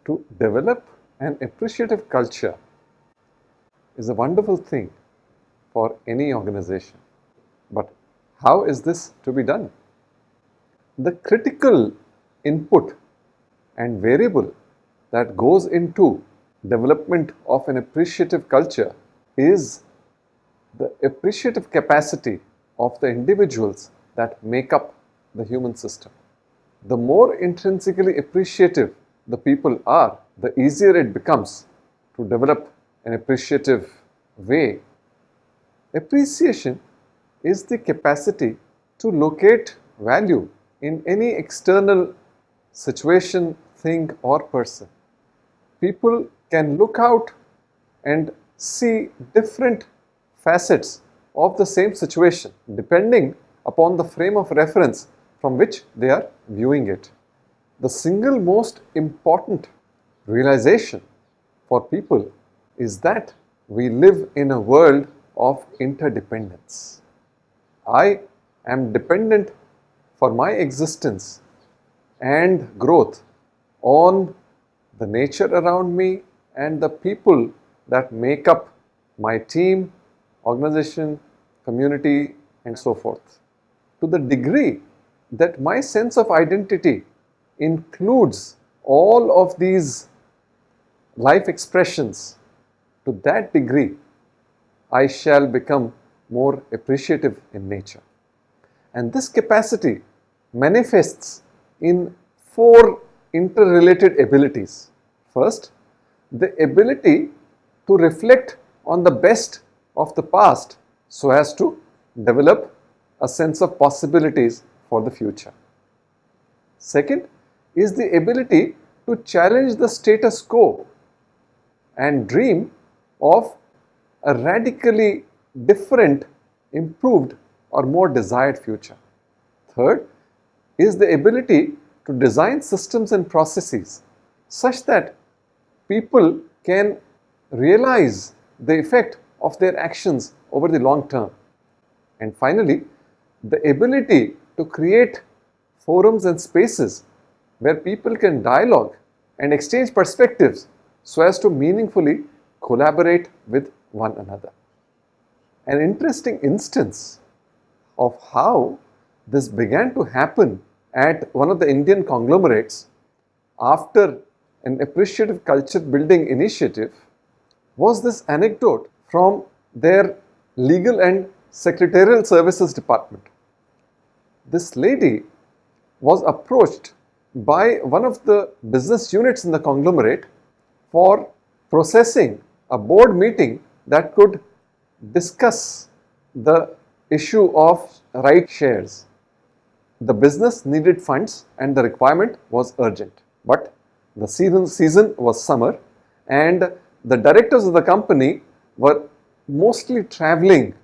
To develop an appreciative culture is a wonderful thing for any organization. But how is this to be done? The critical input and variable that goes into development of an appreciative culture is the appreciative capacity of the individuals that make up the human system. The more intrinsically appreciative the people are, the easier it becomes to develop an appreciative way. Appreciation is the capacity to locate value in any external situation, thing, or person. People can look out and see different facets of the same situation depending upon the frame of reference from which they are viewing it. The single most important realization for people is that we live in a world of interdependence. I am dependent for my existence and growth on the nature around me and the people that make up my team, organization, community, and so forth. To the degree that my sense of identity includes all of these life expressions, to that degree, I shall become more appreciative in nature. And this capacity manifests in 4 interrelated abilities. First, the ability to reflect on the best of the past so as to develop a sense of possibilities for the future. Second is the ability to challenge the status quo and dream of a radically different, improved, or more desired future. Third is the ability to design systems and processes such that people can realize the effect of their actions over the long term. And finally, the ability to create forums and spaces where people can dialogue and exchange perspectives so as to meaningfully collaborate with one another. An interesting instance of how this began to happen at one of the Indian conglomerates after an appreciative culture building initiative was this anecdote from their legal and secretarial services department. This lady was approached by one of the business units in the conglomerate for processing a board meeting that could discuss the issue of right shares. The business needed funds and the requirement was urgent. But the season was summer and the directors of the company were mostly traveling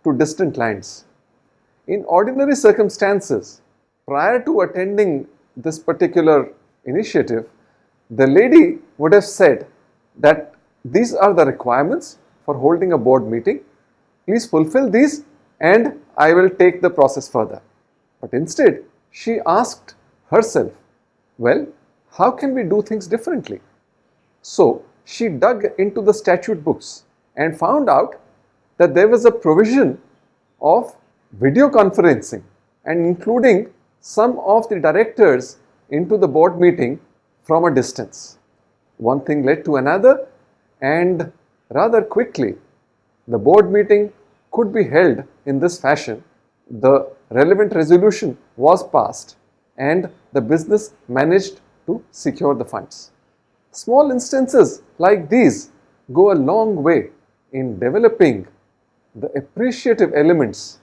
to distant lands. In ordinary circumstances, prior to attending this particular initiative, the lady would have said that these are the requirements for holding a board meeting. Please fulfill these and I will take the process further. But instead, she asked herself, well, how can we do things differently? So she dug into the statute books and found out that there was a provision of video conferencing and including some of the directors into the board meeting from a distance. One thing led to another, and rather quickly the board meeting could be held in this fashion. The relevant resolution was passed and the business managed to secure the funds. Small instances like these go a long way in developing the appreciative elements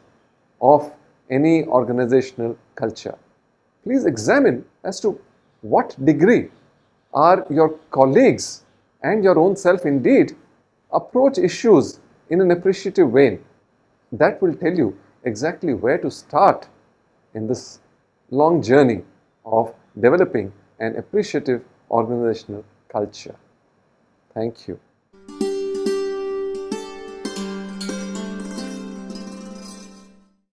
of any organizational culture. Please examine as to what degree are your colleagues and your own self indeed approach issues in an appreciative way. That will tell you exactly where to start in this long journey of developing an appreciative organizational culture. Thank you.